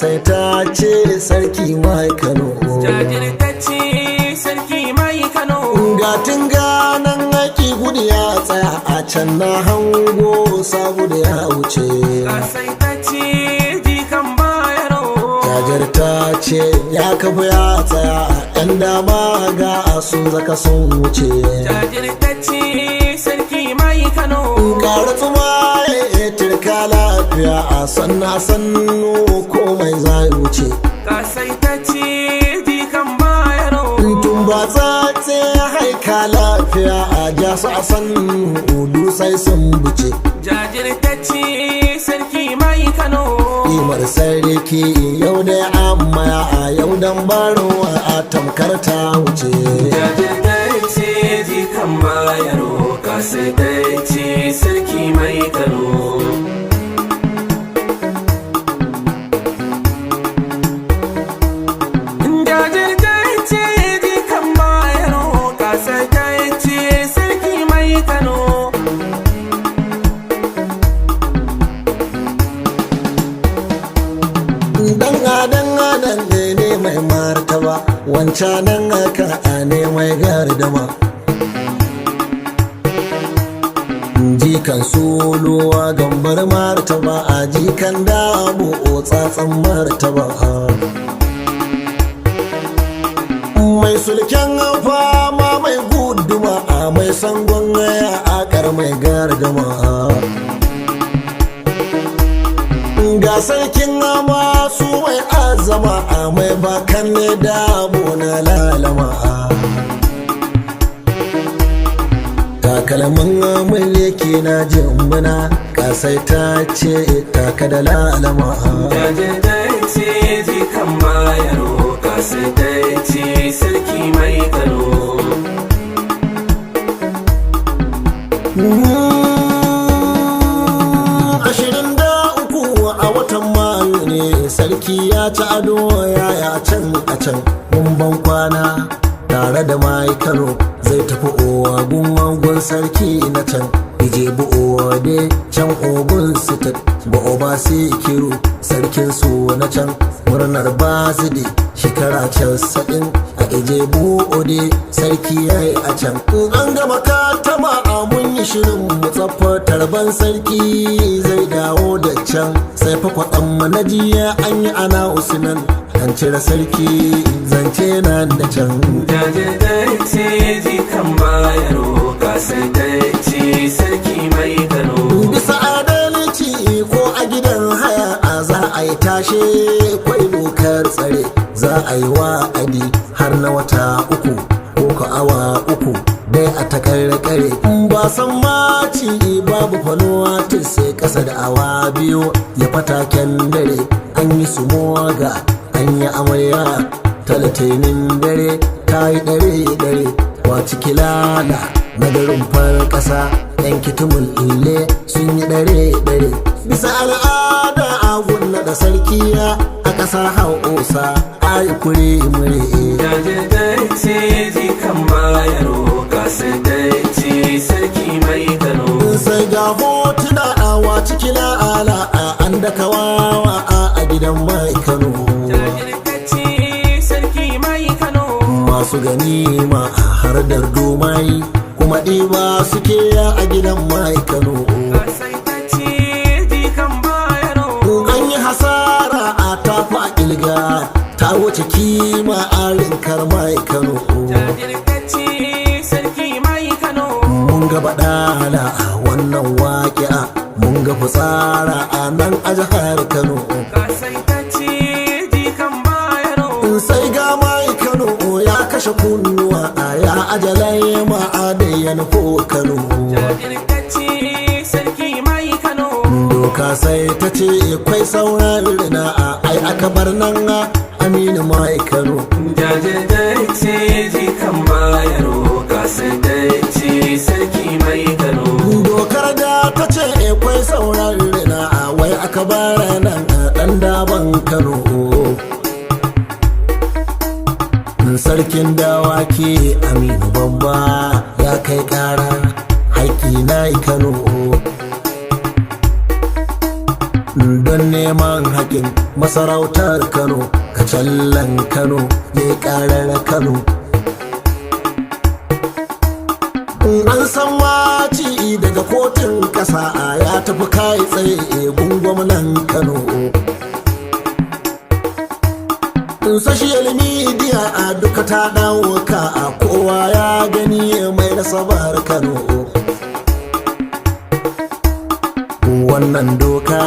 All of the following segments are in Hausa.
kasaita ce sarki mai Kano. Jajirtacce sarki mai Kano. Gatin ganan haƙi gudu ya tsaya a can na hango sabu da ya wuce. Kasaitacce jikan Bayero. Jajirtacce ya kafa ya tsaya yan dama ga sun zaka sun wuce. Jajirtacce sarki mai Kano. Ƙara tsuma ya turka lafiya a sannu komai za wuce. Kasaitacce jikan Bayero. Tun ba tsatse haika lafiya a jasu a sannu sai sun buce. Jajirtacce sarki mai Kano. Imar sarki yau da amma a yau dan barowa a tamkar ta wuce. Jajirtacce jikan Bayero. Kasaitacce sarki mai Kano. Ne mai martaba wancanan aka ne mai gardama. Jikan suluwa gambar martaba a jikan dabo tsatsan martaba. Mai sulken fama mai guduma a mai sangon ya akar mai gardama. Ga sarkin masu mai azama a mai bakan ne dabo na lalama. Takalmin mulki na jimbina kasaita ce taka da lalama. Jajirtacce jikan Bayero. Kasaitacce sarki mai Kano. Sarki ya ci ado ya can a can ban kwana tare da mai Kano zai tafi ogun wangon sarki na can Ijebu ode can ogun sitat ba oba sikiru sarkin su na can murnar bazidi shekara 90 a Ijebu ode sarki yayi a can. An gama katama a mun yi shirin mutsaffa tarban sarki zai dawo da can sai fa kwaɗan manajiya an yi ana usman an cire sarki zance nan da can. Jajirtacce jikan Bayero. Kasaitacce sarki mai Kano. Bisa adalci ko a gidan haya a za a yi tashe kwai dokar tsare za a yi wa'adi har na wata 3 ko ka awa 3 dai a takarkare ba san maci babu fanuwa tun sai kasa da awa 2 ya fataken dare an yi su moga an yi amarya talatinin dare ta yi dare wa ciki lala na garin far kasa yan kitumul ile sun yi dare bisa al'ada a gunna da sarkiya a kasar hausa a yi kure mure. Jajirtacce jikan Bayero. Kasaitacce sarki mai Kano. Sai ga hotuna a ciki la'ala an daka wawa a gidan mai Kano. Jajirtacce sarki mai Kano. Masu gani ma har dardumai kuma ɗiba suke a gidan mai Kano. Kasaitacce jikan Bayero. An yi hasara a tafi a ƙilga ta wuce kima a rinkar mai Kano. Jajirtacce sarki mai Kano. Mun ga baɗala a wannan waƙi'a mun ga fitsara a nan a jihar Kano. Kasaitacce jikan Bayero. Sai ga mai Kano ya kashe kunnuwa a ya ajalai ma'adayen ko Kano. Jajirtacce sarki mai Kano. Doka sai ta ce kwai sauran rina a ai aka bar nan Aminu mai Kano. Jajirtacce jikan Bayero. Kasaitacce sarki mai Kano. Dokar da ta ce kwai sauran rina a wai aka bar nan dan daban Kano. Sarkin dawaki Aminu babba ya kai kara haƙi na Kano don neman haƙin masarautar Kano kacallan Kano ya ƙarar Kano. An san waci daga kotun ƙasa ya tafi kai tsaye gun gwamnan Kano. Social media a duka ta dawo ka a kowa ya gani mai nasabar Kano. Wannan doka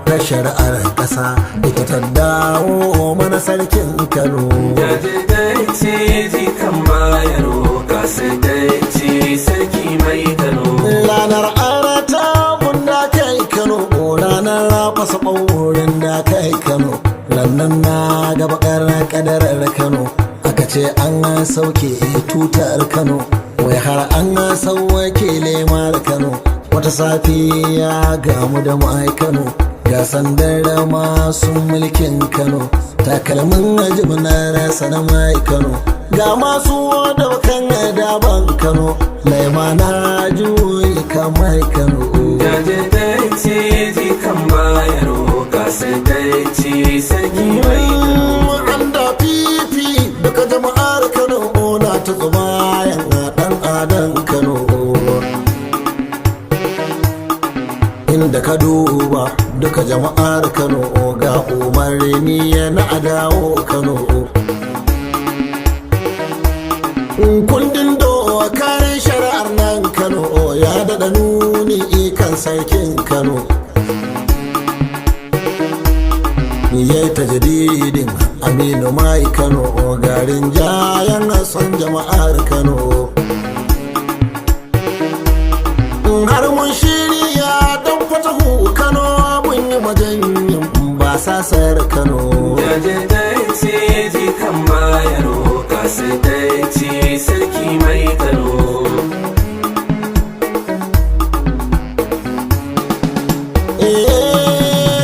ta shari'ar ƙasa ita ta dawo mana sarkin Kano. Jajirtacce jikan Bayero kasaitacce sarki mai Kano. Ranar arata bunda kai Kano, ranar fasa ɓaurin da kai Kano. Rannan na gaba ƙarar ƙadarar Kano, aka ce an sauke tutar Kano, wai har an sauke lemar Kano. Wata safiya gamu da mai Kano, ga sandar masu mulkin Kano, takalmin ajibna rasa na mai Kano, ga masu daukan daban Kano, laima na juyi kamar Kano. Jajirtacce jikan Bayero kasaitacce sarki mai Kano. An da fifi duka jama'ar Kano na ta tsumayen ɗan adan Kano. Inda ka duba duka jama'ar Kano ga umarni na adawo Kano. Kundin dokar shari'ar nan Kano ya daɗa nuni kan sarkin Kano. Ya yi tajadidin Aminu Mai Kano garin jayan son jama'ar Kano. Har mun shirya don fatahu Kano mun yi majanyin basasar Kano. Jajirtacce jikan Bayero kasaitacce sarki mai Kano.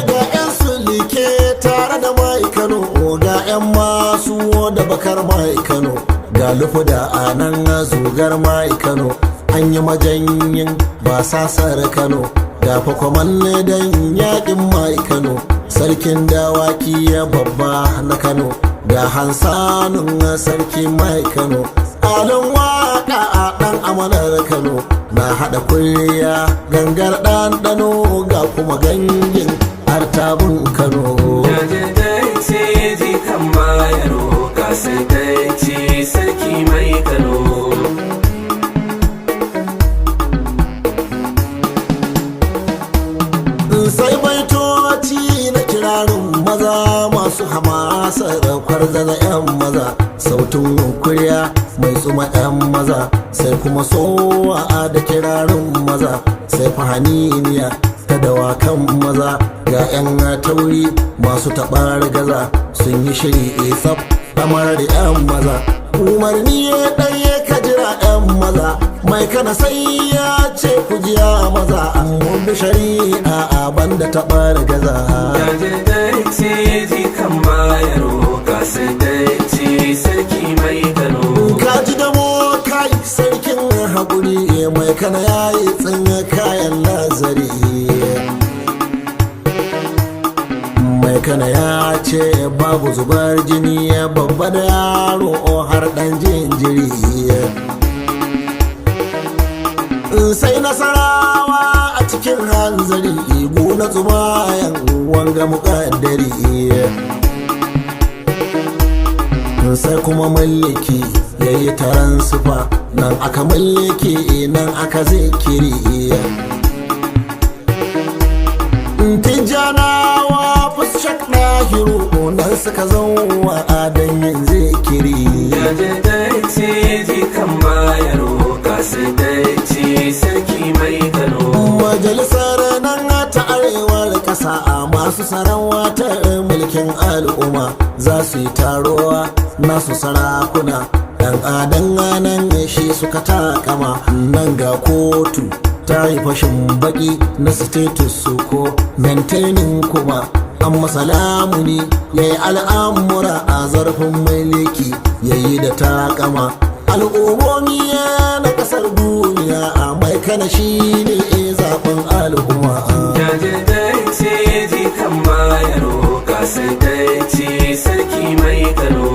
Ga 'yan sulike tare da Mai Kano, ga 'yan masu da bakar Mai Kano, ga lufuda a nan zugar Mai Kano. An yi majanyin basasar Kano, ga fakwaman dan yakin Mai Kano, sarkin dawaki ya babba na Kano, ga hansanun sarki Mai Kano, alon waka a ɗan amanar Kano, na haɗa kuriya gangar ɗanɗano ga kuma ganyen artabun Kano. Jajirtacce jikan Bayero kasaitacce sarki mai Kano. Sai baitoci na kirarin maza masu hamasar kwarzaza 'yan maza, sautin kuriya mai tsuma 'yan maza, sai kuma sowa da kirarin maza, sai fahaniniya ta dawakan maza, ga 'yan tauri masu taɓar gaza sun yi shiri isaf kamar da 'yan maza. Umarni ɗaya ka jira 'yan maza, mai kana sai ya ce ku jiya maza, mun bi shari'a a banda taɓar gaza. Jajirtacce jikan Bayero kasaitacce sarki mai Kano. Ka ji da mo kai sarkin haƙuri, mai kana yayi tsinga kayan nazari. Mai kana ya ce babu zubar jini, babba da yaro har ɗan jinjiri. Sai nasarawa a cikin hanzari, na tsumayen wanga muƙaddari. Sai kuma mallaki ya yi taron sufa, nan aka mallaki nan aka zikiri. Tijjanawa fushak ɗahiru nan suka zauwa don yin zikiri. Jajirtacce jikan Bayero kasaitacce sarki mai Kano. Majalisar nan ta arewar ƙasa masu sarautar mulkin al'umma za su yi tarowa nasu sarakuna, dan adan nan shi suka takama. Nan ga kotu ta yi fashin baki na status su ko maintaining kuma an masa lamuni ya yi al'amura a zarfin mulki ya yi da takama. Al'ummomi na kasar duniya a mai kana shi ne zaɓin al'umma. Jajirtacce jikan Bayero, kasaitacce sarki mai Kano.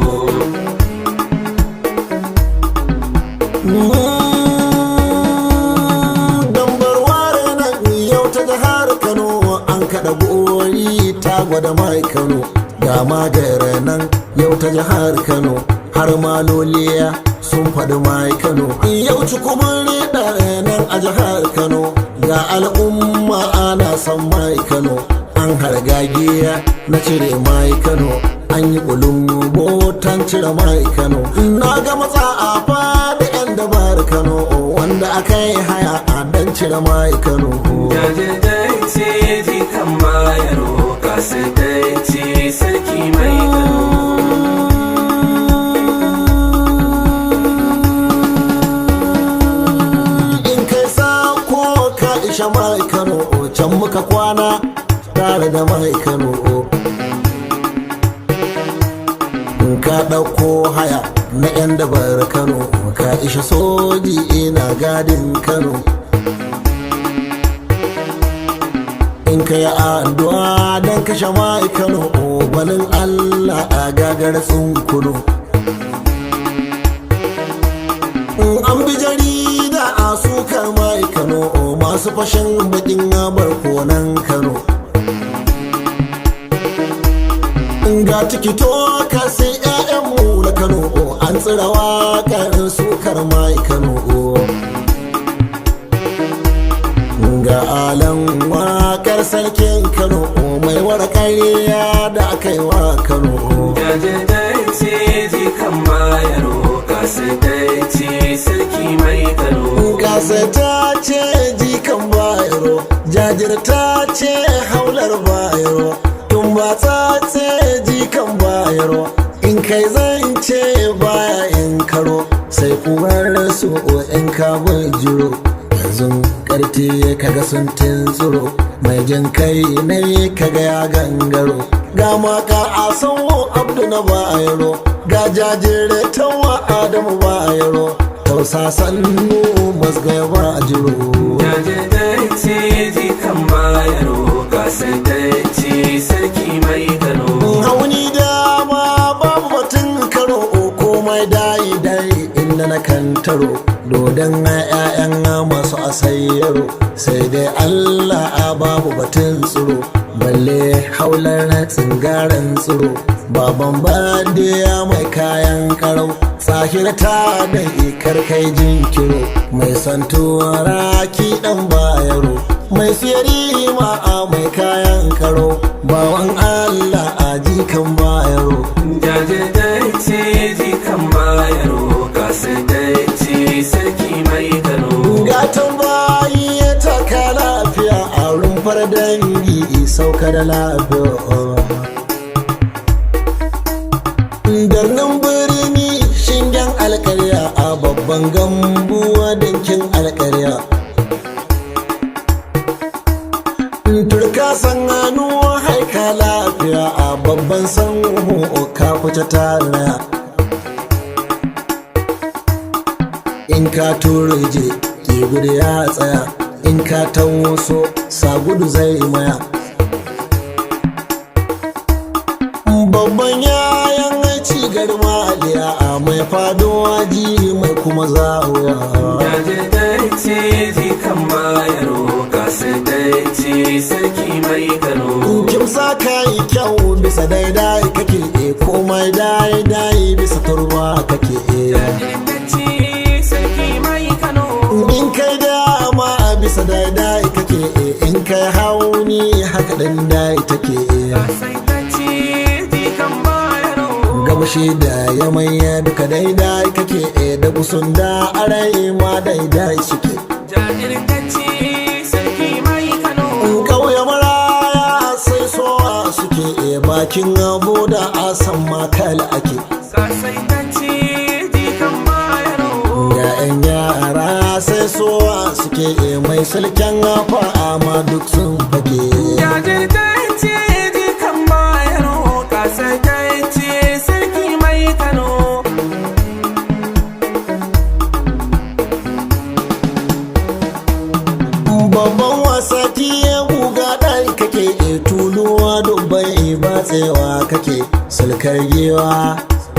Dambarware nan yau ta jihar Kano an kaɗa gori ta gwada mai Kano. Ga magare nan yau ta jihar Kano har maloliya sun faɗi mai Kano. Yau cikumin nan a jihar Kano ga al'umma ana son mai Kano. An hargagiya na cire mai Kano, an yi kulun botan cire mai Kano. Na ga matsa a fada 'yan dabar Kano wanda aka yi haya a dan cire mai Kano. Jajirtacce jikan Bayero, kasaitacce sarki mai Kano. Isha mai Kano can muka kwana tare da mai Kano. In ka ɗauko haya na 'yan dabar Kano ka isha soji ina gadin Kano. In ka yi addu'a don kashe mai Kano gwanin Allah a gagar tsunkunu. An bi jarida a sukar mai Kano masu fashin bakin barkonan Kano. Ga tikito ka sai 'ya'yanmu na Kano an tsira waƙar sukar mai Kano. Ga alan waƙar sarkin Kano mai warakariya da aka yi wa Kano. Jajirtacce jikan Bayero, kasaitacce sarki mai Kano. Kasaitacce jikan Bayero, jajirtacce haular Bayero. Tumbatacce jikan Bayero, in kai zance baya in karo. Sai kuwar su in ka jiro. Yanzu karti kaga sun tintsuro, mai jin kai ne kaga ya gangaro. Ga maka a sanwo Abdu na Bayero, ga jajire tawa Adamu Bayero. Tausa sannu mazgaya ba jiro. Jajirtacce jikan Bayero, kasaitacce sarki mai Kano. Hauni dama babu batun karo komai dai inda na kantaro. Dodon 'ya'yan masu asayyaro sai dai Allah a babu batun tsiro. Balle haular tsingaren tsiro, baban badiya mai kayan karau. Tsahirta da ikar kai jinkiro, mai santuwa raki dan Bayero. Mai siyari ma'a mai kayan karo, bawan Allah a jikan Bayero. Jajirtacce jikan Bayero, kasaitacce sarki mai Kano. Gatan bayi ya taka lafiya a rumfar dangi sauka da lafiya. Darnin birni shingen alkarya a babban gambuwa dinkin alkarya. Turka san hannu haika lafiya a babban sanhu ka fita tara. In ka turje ke gudu ya tsaya, in ka tawoso sa gudu zai maya. Babban yayan ci garmaliya a mai fadowa ji mai kuma zawuya. Jajirtacce jikan Bayero, kasaitacce sarki mai Kano. Kimsa ka yi kyau bisa daidai kake komai daidai bisa turba kake. Jajirtacce sarki mai Kano. In kai dama bisa daidai kake in kai hauni haka dan dai take. Kasaitacce jikan Bayero. Gabashi da yamanya duka daidai kake da gusun da arai ma daidai suke. Jajirtacce sarki mai Kano. Kauye maraya sai sowa suke bakin abu da asan makal ake. Kasaitacce jikan Bayero. Ga 'yan yara sai sowa suke mai sulken afa amma duk sun fage. Jajirtacce jikan Bayero, kasaitacce sarki mai Kano. Babban matsewa kake sulkar giwa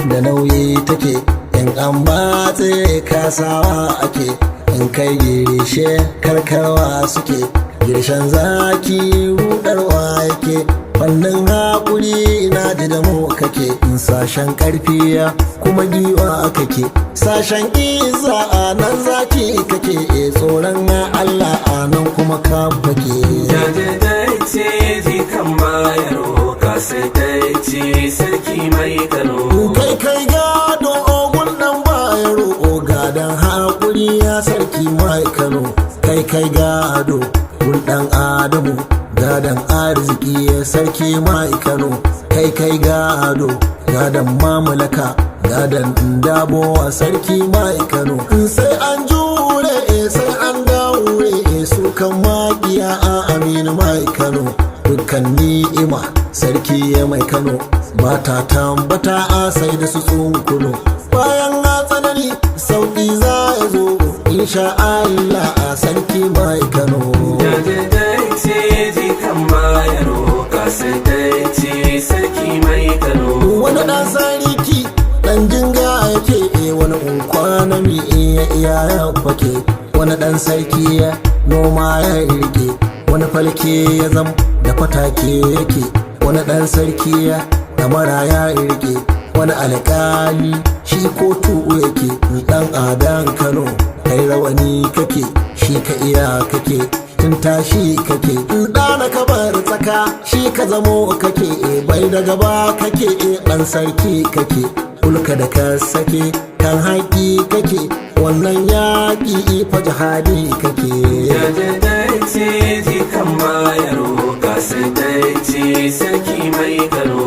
da nauyi take in an matse kasawa ake in kai girishe karkarwa suke girshen zaki rudarwa yake fannin haƙuri na ji da mu kake in sashen ƙarfi kuma giwa kake sashen iza a nan zaki kake tsoron Allah a nan kuma ka fake jajirtacce jikan bayero kasaitacce sarki mai Kano kai gado ogun dan bayero gadon haƙuri ya sarki mai Kano kai gado gun dan Adamu gadon arziki ya sarki mai Kano kai gado gadon mamulaka gadon dabowa sarki mai Kano sai an jure sai an daure su kan makiya a aminu mai Kano dukkan ni'ima sarki ya mai Kano ba ta tambata a sai da su tsunkuno bayan na tsanani sauki za ya zo insha Allah a sarki mai Kano jajirtacce jikan bayero kasaitacce sarki mai Kano wani dan sarki dan jinga yake wani unkwana mi iya ya fake wani dan sarki ya noma ya rike wani falke ya zam da fatake yake wani dan sarki ya damara ya rike wani alƙali shi kotu yake dan adan Kano kai rawani kake shi ka iya kake tun tashi kake ɗana ka bar tsaka shi ka zamo kake bai da gaba kake ɗan sarki kake kulka da ka sake kan haƙi kake wannan yaƙi fa jihadi kake jajirtacce jikan bayero kasaitacce sarki mai Kano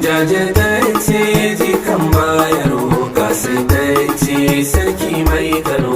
jajirtacce jikan bayero kasaitacce sarki mai Kano